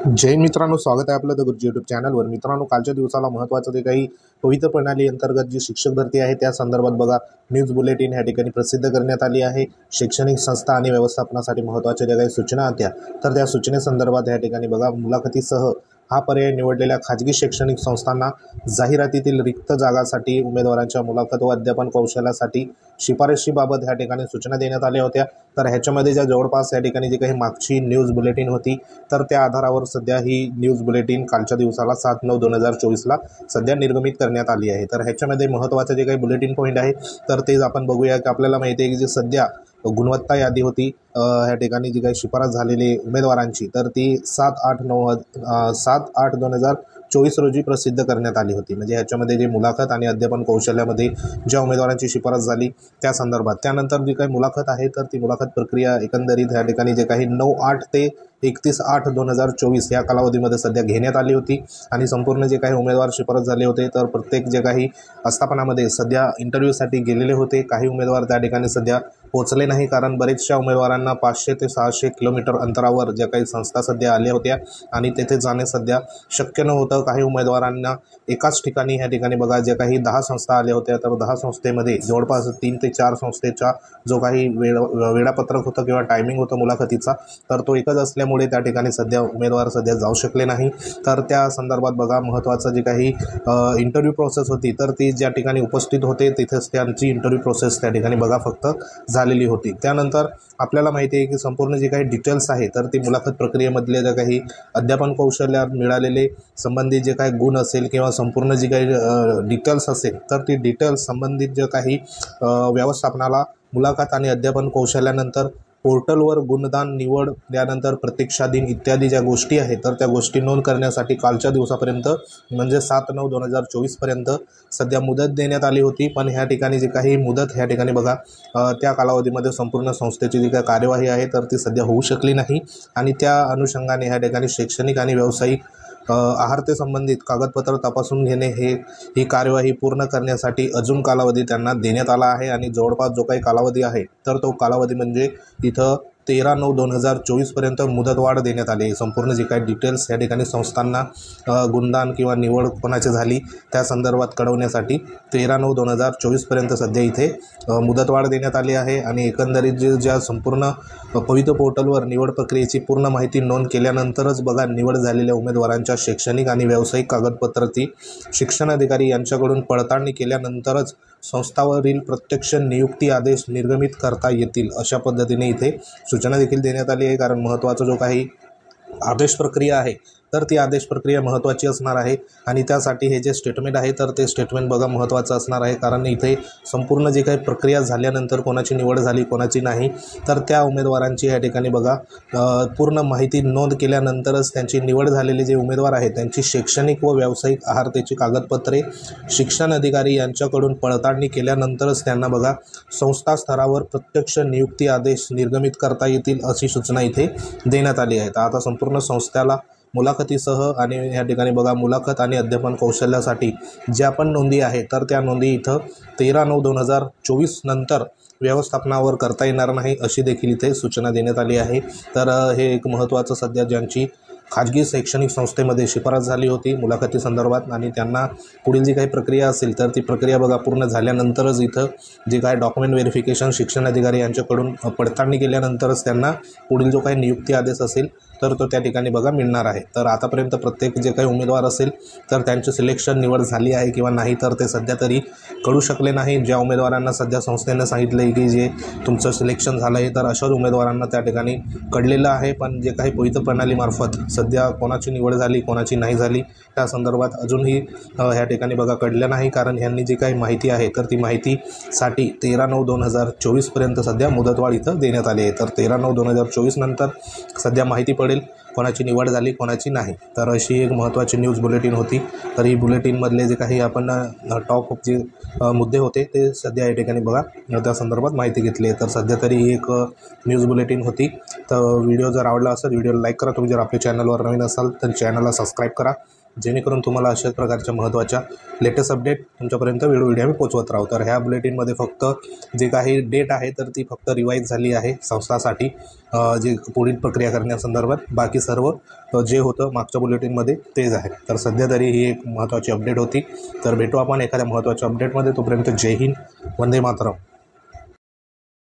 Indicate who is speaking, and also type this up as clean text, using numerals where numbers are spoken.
Speaker 1: जय मित्रांनो, स्वागत आहे आपलं द गुरुजी यूट्यूब चॅनलवर। मित्रांनो, कालच्या दिवसाला महत्त्वाचं जे काही पवित्र प्रणाली अंतर्गत जी शिक्षक भरती आहे त्या संदर्भात बघा न्यूज बुलेटिन ह्या ठिकाणी प्रसिद्ध करण्यात आली आहे। शैक्षणिक संस्था आणि व्यवस्थापनासाठी महत्त्वाच्या ज्या काही सूचना होत्या तर त्या सूचनेसंदर्भात ह्या ठिकाणी बघा मुलाखतीसह हा पर्याय निवडलेल्या खाजगी शैक्षणिक संस्थांना जाहिरातीतील रिक्त जागांसाठी उमेदवारांच्या मुलाखत व अध्यापन कौशल्यासाठी शिफारशीबाबत ह्या ठिकाणी सूचना देण्यात आल्या होत्या। तर ह्याच्यामध्ये ज्या जवळपास या ठिकाणी जी काही मागची न्यूज बुलेटिन होती तर त्या आधारावर सध्या ही न्यूज बुलेटिन कालच्या दिवसाला 7/9/2024ला सध्या निर्गमित करण्यात आली आहे। तर ह्याच्यामध्ये महत्त्वाचं जे काही बुलेटिन पॉईंट आहे तर तेच आपण बघूया की आपल्याला माहिती आहे की जी सध्या गुणवत्ता यादी होती ह्या ठिकाणी जी काही शिफारस झालेली उमेदवारांची तर ती 7/8/2024 रोजी प्रसिद्ध करण्यात आली होती। म्हणजे ह्याच्यामध्ये जे मुलाखत आणि अध्यापन कौशल्यामध्ये ज्या उमेदवारांची शिफारस झाली त्या संदर्भात त्यानंतर जी काही मुलाखत आहे तर ती मुलाखत प्रक्रिया एकंदरीत ह्या ठिकाणी जे काही 9/8 ते 31/8/2024 या कालावधीमध्ये सध्या घेण्यात आली होती। आणि संपूर्ण जे काही उमेदवार शिफारस झाले होते तर प्रत्येक जे काही आस्थापनामध्ये सध्या इंटरव्ह्यूसाठी गेलेले होते। काही उमेदवार त्या ठिकाणी सध्या पोहोचले नाही कारण बरेचशा उमेदवारांना 500 ते 600 किलोमीटर अंतरावर ज्या काही संस्था सध्या आल्या होत्या आणि तेथे जाणे सध्या शक्य नव्हतं। काही उमेदवारांना एकाच ठिकाणी ह्या ठिकाणी बघा जे काही 10 संस्था आल्या होत्या तर 10 संस्थेमध्ये जवळपास 3 ते 4 संस्थेचा जो काही वेळापत्रक होतं किंवा टायमिंग होतं मुलाखतीचा तर तो एकच असल्यामुळे त्या ठिकाणी सध्या उमेदवार सध्या जाऊ शकले नाही। तर त्या संदर्भात बघा महत्त्वाचं जे काही इंटरव्ह्यू प्रोसेस होती तर ती ज्या ठिकाणी उपस्थित होते तिथेच त्यांची इंटरव्ह्यू प्रोसेस त्या ठिकाणी बघा फक्त झालेली होती। त्यानंतर आपल्याला माहिती आहे की संपूर्ण जे काही डिटेल्स आहे तर ती मुलाखत प्रक्रियेमधले जे काही अध्यापन कौशल्यात मिळालेले संबंधित जे काही गुण असेल किंवा संपूर्ण जी काही डिटेल्स असेल तर ती डिटेल्स संबंधित जे काही व्यवस्थापनाला मुलाखत आणि अध्यापन कौशल्यानंतर पोर्टलवर गुणदान निवड त्यानंतर प्रतीक्षा दिन इत्यादी ज्या गोष्टी आहेत तर त्या गोष्टी नोंद करण्यासाठी कालच्या दिवसापर्यंत म्हणजे 7/9/2024 पर्यंत सध्या मुदत देण्यात आली होती। पण ह्या ठिकाणी जी काही मुदत ह्या ठिकाणी बघा त्या कालावधीमध्ये संपूर्ण संस्थेची जी काही कार्यवाही आहे तर ती सध्या होऊ शकली नाही आणि त्या अनुषंगाने ह्या ठिकाणी शैक्षणिक आणि व्यावसायिक आहारते संबंधित कागदपत्र तपासून घेणे ही कार्यवाही पूर्ण करण्यासाठी अजून कालावधी त्यांना देण्यात आला आहे। आणि जवळपास जो काही कालावधी आहे तर तो कालावधी म्हणजे इथं 13/9/2024 पर्यंत मुदतवाढ देण्यात आली। संपूर्ण जे काही डिटेल्स या ठिकाणी संस्थांना गुणदान किंवा निवड कोणाची झाली त्या संदर्भात कळवण्यासाठी 13/9/2024 पर्यंत सध्या इथे मुदतवाढ देण्यात आली आहे। आणि एकंदरीत ज्या संपूर्ण पवित्र पोर्टलवर निवड प्रक्रियेची पूर्ण माहिती नोंद केल्यानंतरच बघा निवड झालेल्या उमेदवारांच्या शैक्षणिक आणि व्यावसायिक कागदपत्राची शिक्षण अधिकारी यांच्याकडून पडताळणी केल्यानंतरच संस्थावरील प्रत्यक्ष नियुक्ती आदेश निर्गमित करता येतील अशा पद्धतीने इथे सूचना देखील देण्यात आली आहे। कारण महत्त्वाचं जो काही आदेश प्रक्रिया आहे तर ती आदेश प्रक्रिया महत्त्वाची असणार आहे आणि त्यासाठी हे जे स्टेटमेंट आहे तर ते स्टेटमेंट बघा महत्त्वाचं असणार आहे। कारण इथे संपूर्ण जे काही प्रक्रिया झाल्यानंतर कोणाची निवड झाली कोणाची नाही तर त्या उमेदवारांची या ठिकाणी बघा पूर्ण माहिती नोंद केल्यानंतरच त्यांची निवड झालेले जे उमेदवार आहेत त्यांची शैक्षणिक व व्यावसायिक आहारतेची कागदपत्रे शिक्षण अधिकारी यांच्याकडून पडताळणी केल्यानंतरच त्यांना बघा संस्था स्तरावर प्रत्यक्ष नियुक्ती आदेश निर्गमित करता येतील अशी सूचना इथे देण्यात आली आहे। आता संपूर्ण संस्थेला मुलाखतीसह आणि या ठिकाणी बघा मुलाखत आणि अध्यापन कौशल्यासाठी ज्या पण नोंदी आहे तर त्या नोंदी इथं 13/9/2024 नंतर व्यवस्थापनावर करता येणार नाही अशी देखील इथे सूचना देण्यात आली आहे। तर हे एक महत्त्वाचं सध्या ज्यांची खाजगी शैक्षणिक संस्थेमध्ये शिफारस झाली होती मुलाखती संदर्भात आणि त्यांना पुढील जी काही प्रक्रिया असेल तर ती प्रक्रिया बघा पूर्ण झाल्यानंतरच इथं जे काही डॉक्युमेंट व्हेरिफिकेशन शिक्षण अधिकारी यांच्याकडून पडताळणी केल्यानंतरच त्यांना पुढील जो काही नियुक्ती आदेश असेल तर तो त्या ठिकाणी बघा मिळणार आहे। तर आतापर्यंत प्रत्येक जे काही उमेदवार असेल तर त्यांचे सिलेक्शन निवड झाली आहे किंवा नाही तर ते सध्या तरी कळू शकले नाही। ज्या उमेदवारांना सध्या संस्थेनं सांगितलं आहे की जे तुमचं सिलेक्शन झालं आहे तर अशाच उमेदवारांना त्या ठिकाणी कळलेलं आहे। पण जे काही पवित्र प्रणालीमार्फत सध्या कोणाची निवड झाली कोणाची नाही झाली त्या संदर्भात अजूनही ह्या ठिकाणी बघा कळलं नाही। कारण ह्यांनी जी काही माहिती आहे तर ती माहितीसाठी 13/9/2024 पर्यंत सध्या मुदतवाढ इथं देण्यात आली आहे। तर 13/9/2024 नंतर सध्या माहिती पडेल कोणाची निवड झाली कोणाची नाही। तर अशी एक महत्त्वाची न्यूज बुलेटिन होती। तर ही बुलेटिनमधले जे काही आपण टॉप जे मुद्दे होते ते सध्या या ठिकाणी बघा त्या संदर्भात माहिती घेतली आहे। तर सध्या तरी ही एक न्यूज बुलेटिन होती। तर व्हिडिओ जर आवडला असेल व्हिडिओला लाईक करा। तुम्ही जर आपल्या चॅनलवर नवीन असाल तर चॅनलला सबस्क्राईब करा जेणेकरून तुम्हाला अशाच प्रकारच्या महत्त्वाच्या लेटेस्ट अपडेट तुमच्यापर्यंत वेळोवेळी आम्ही पोचवत राहू. तर ह्या बुलेटिनमध्ये फक्त जे काही डेट आहे तर ती फक्त रिवाईज झाली आहे संस्थासाठी, जे पुढील प्रक्रिया करण्यासंदर्भात. बाकी सर्व जे होतं मागच्या बुलेटिनमध्ये तेच आहे. तर सध्या तरी ही एक महत्त्वाची अपडेट होती. तर भेटू आपण एखाद्या महत्त्वाच्या अपडेटमध्ये. तोपर्यंत जय हिंद, वंदे मातरम.